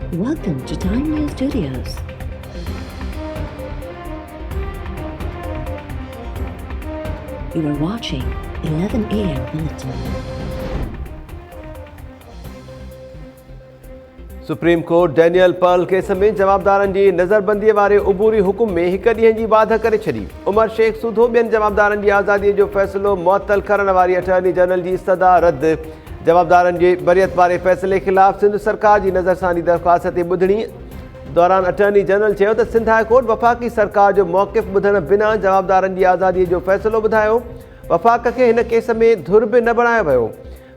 Welcome to Time News Studios. You are watching 11 AM Bulletin. Supreme Court Daniel Pearl case में जवाबदारनि जी नज़रबंदीअ वारे उबूरी हुकुम में हिक ॾींहं जी वाध करे छॾी। उमर शेख सूधो ॿियनि जवाबदारनि जी आज़ादीअ जो फ़ैसिलो मुअतल करण वारी अटॉर्नी जनरल जी इस्तदा रद्द। जवाबदारनि जे बरियत वारे फ़ैसिले ख़िलाफ़ सिंध सरकार जी नज़रसानी दरख़्वास्त ते ॿुधणी दौरान अटॉर्नी जनरल चयो त सिंध हाई कोर्ट वफ़ाक़ी सरकार जो मौक़िफ़ ॿुधण बिना जवाबदारनि जी आज़ादीअ जो फ़ैसिलो ॿुधायो। वफ़ाक़ खे हिन केस में धुर बि न बणायो वियो।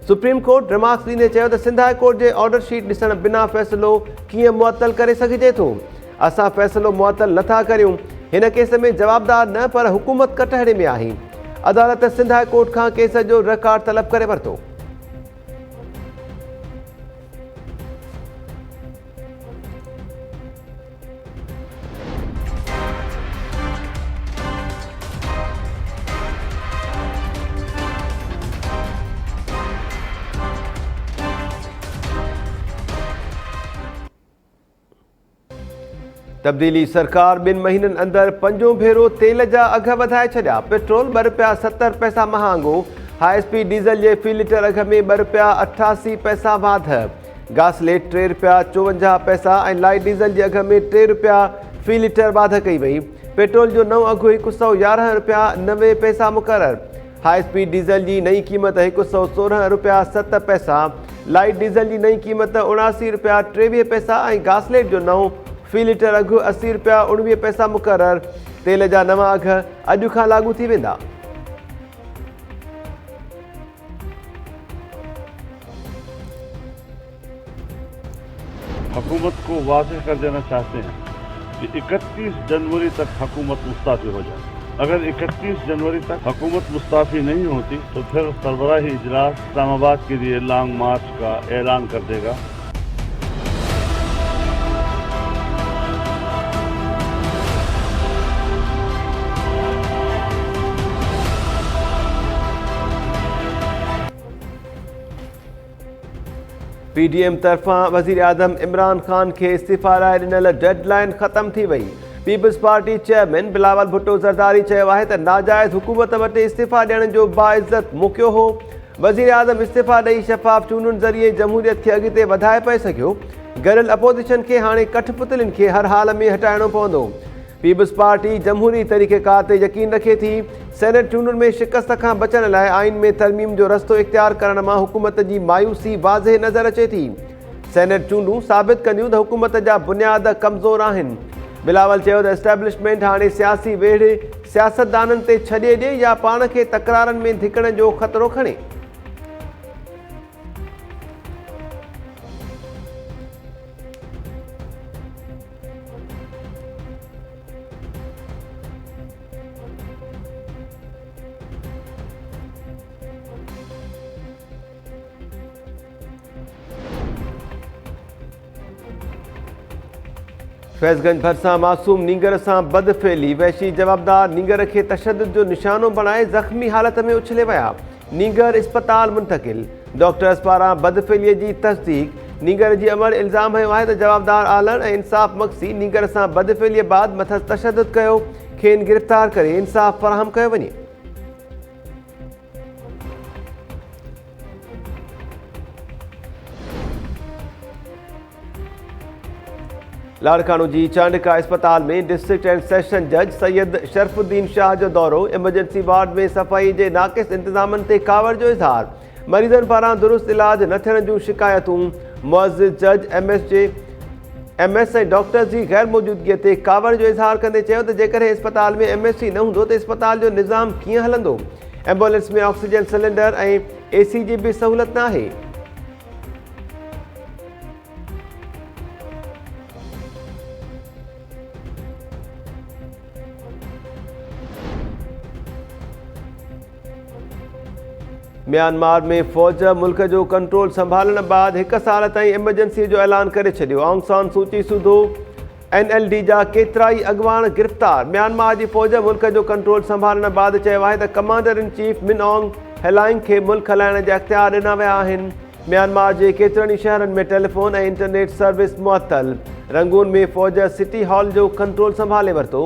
सुप्रीम कोर्ट रिमार्क्स ॾींदे चयो त सिंध हाई कोर्ट जे ऑर्डर शीट ॾिसण बिना फ़ैसिलो कीअं मुअतल करे सघिजे थो। असां फ़ैसिलो मुअतल नथा करियूं। हिन केस में जवाबदार न पर हुकूमत कटहरे में आहे। अदालत सिंध हाई कोर्ट खां केस जो रिकॉर्ड तलब करे वरितो। तब्दीली सरकार 2 महीननि अंदरि 5 भेरो तेल जा अघ वधाए छॾिया। पेट्रोल ₹2.70 महांगो। हाई स्पीड डीज़ल जे फ़ी लीटर अघ में ₹2.88 वाध। गासलेट ₹3.54 ऐं लाइट डीज़ल जे अघ में ₹3 फ़ी लीटर वाध कई वई। पेट्रोल जो नओं अघु ₹111.90 मुक़ररु। हाई स्पीड डीज़ल जी नई क़ीमत ₹116.07। लाइट डीज़ल जी नई क़ीमत ₹79.23 ऐं गासलेट जो नओं फ़ी लीटर अघु ₹80.19 मुक़ररु। तेल जा नवां अघ अॼु खां लागू थी वेंदा। हुकूमत को वाज़ेह कर देना चाहते हैं कि 31 जनवरी तक हुकूमत मुस्ताफ़ी हो जाए। अगर 31 जनवरी तक हुकूमत मुस्ताफ़ी नहीं होती तो फिर सरबराही इजलास इस्लामाबाद के लिए लॉन्ग मार्च का ऐलान कर देगा। पीडीएम तरफ़ां वज़ीर आज़म इमरान ख़ान के इस्तीफ़ा लाइ ॾिनल डेडलाइन ख़त्म थी वई। Peoples Party chairman Bilawal Bhutto Zardari चयो आहे त नाजाइज़ हुकूमत वटि इस्तीफ़ा ॾियण जो बाइज़त मौक़ियो हो। वज़ीर आज़म इस्तीफ़ा ॾेई शफ़ाफ़ चूंडुनि ज़रिए जमहूरियत खे अॻिते वधाए पए सघियो। गॾियल अपोज़िशन खे हाणे कठपुतलियुनि खे हर हाल में हटाइणो पवंदो। पीपल्स पार्टी जमहूरी तरीक़ेकार ते यकीन रखे थी। सेनेट चूंडुनि में शिकस्त खां बचण लाइ आइन में तरमीम जो रस्तो इख़्तियार करण मां हुकूमत जी मायूसी वाज़े नज़र अचे थी। सेनेट चूंडूं साबित कंदियूं त हुकूमत जा बुनियाद कमज़ोर आहिनि। बिलावल चयो त एस्टेब्लिशमेंट हाणे सियासी वेढ़ सियासतदाननि ते छॾे ॾिए या पाण खे तकरारनि में धिकण जो ख़तरो खणे। फैज़गंज भरिसां मासूम नींगर सां बदफ़ेली। वहशी जवाबदार नींगर खे तशद्दुद जो निशानो बणाए ज़ख़्मी हालत में उछले विया। नींगर इस्पताल मुंतक़िल। डॉक्टर्स पारां बदफ़ेलीअ जी तस्दीक। नींगर जी अमर इल्ज़ाम हयो आहे त जवाबदार आलण ऐं इंसाफ़ मक़सी नींगर सां बदफ़ेलीअ बाद मथस तशद्दुद कयो। खेनि गिरफ़्तार करे इंसाफ़ फ़राहम कयो वञे। लाड़कानो जी चांडिका अस्पताल में डिस्ट्रिक्ट एंड सेशन जज सैयद शरफुद्दीन शाह जो दौरो। इमरजेंसी वार्ड में सफ़ाई जे नाक़िस इंतज़ामनि ते कावड़ जो इज़हार। मरीज़नि पारां दुरुस्त इलाज न थियण जूं शिकायतूं। मुअज़्ज़िज़ जज एमएस ऐं डॉक्टर्स जी गैर मौजूदगीअ ते कावड़ जो इज़हार कंदे चयो त जेकॾहिं अस्पताल में एमएससी न हूंदो त अस्पताल जो निज़ाम कीअं हलंदो। एम्बुलेंस में ऑक्सीजन सिलेंडर ऐं एसी जी बि सहूलियत न आहे। म्यांमार में फ़ौज मुल्क जो कंट्रोल संभालण बाद 1 साल ताईं इमरजेंसी जो ऐलान करे छॾियो। आंग सान सूची सूधो NLD जा केतिराई अॻवान गिरफ़्तार। म्यांमार जी फ़ौज मुल्क जो कंट्रोल संभालण बाद चयो आहे त कमांडर इन चीफ मिन ऑंग हेलाइंग खे मुल्क हलाइण जा इख़्तियार ॾिना विया आहिनि। म्यांमार के केतरनि शहरनि में टेलीफोन और इंटरनेट सर्विस मुअत्तल। रंगून में फ़ौज सिटी हॉल जो कंट्रोल संभाले वरितो।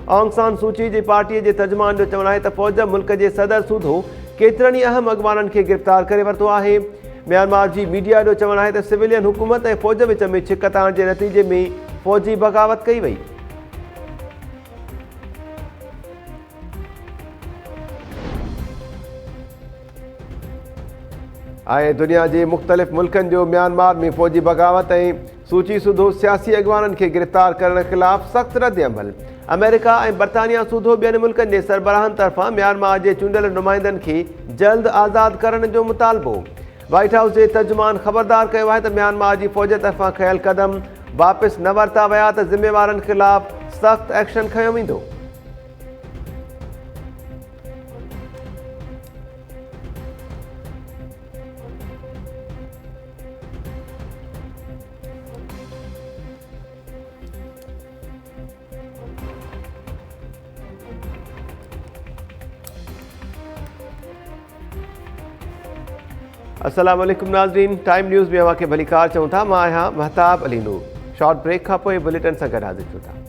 ऑंग सान सूची जी पार्टी के तर्जमान जो चवण है फ़ौज मुल्क के सदर सूधो केतरनि अहम अगवाननि के गिरफ़्तार करे वरितो है। म्यांमार की मीडिया जो चवण है सिविलियन हुकूमत और फ़ौज विच में छिकत आणण के नतीजे में फ़ौजी बग़ावत कई वई। दुनिया के मुख्तलिफ़ मुल्कन जो म्यांमार में फ़ौजी बग़ावत और सूची सूधो सियासी अगवाननि के गिरफ़्तार करण खिलाफ़ सख्त रद्द अमल। अमेरिका और बरतानिया सूधो ॿियनि मुल्कनि के सरबराहन तरफा म्यांमार के चूंडियल नुमाइंदनि के जल्द आज़ाद करण जो मुतालबो। व्हाइट हाउस के तर्जुमान खबरदार किया है म्यांमार की फ़ौज तरफा खयल कदम वापस न वरता वया तो ज़िम्मेवारनि खिलाफ़ सख्त एक्शन खयो वेंदो। अस्सलाम वालेकुम नाज़रीन, टाइम न्यूज़ में अवां खे भली कार चऊं था। मां आहियां महताब अली नूर। शॉर्ट ब्रेक खां पोइ बुलेटिन सां गॾु हाज़िर थियूं था।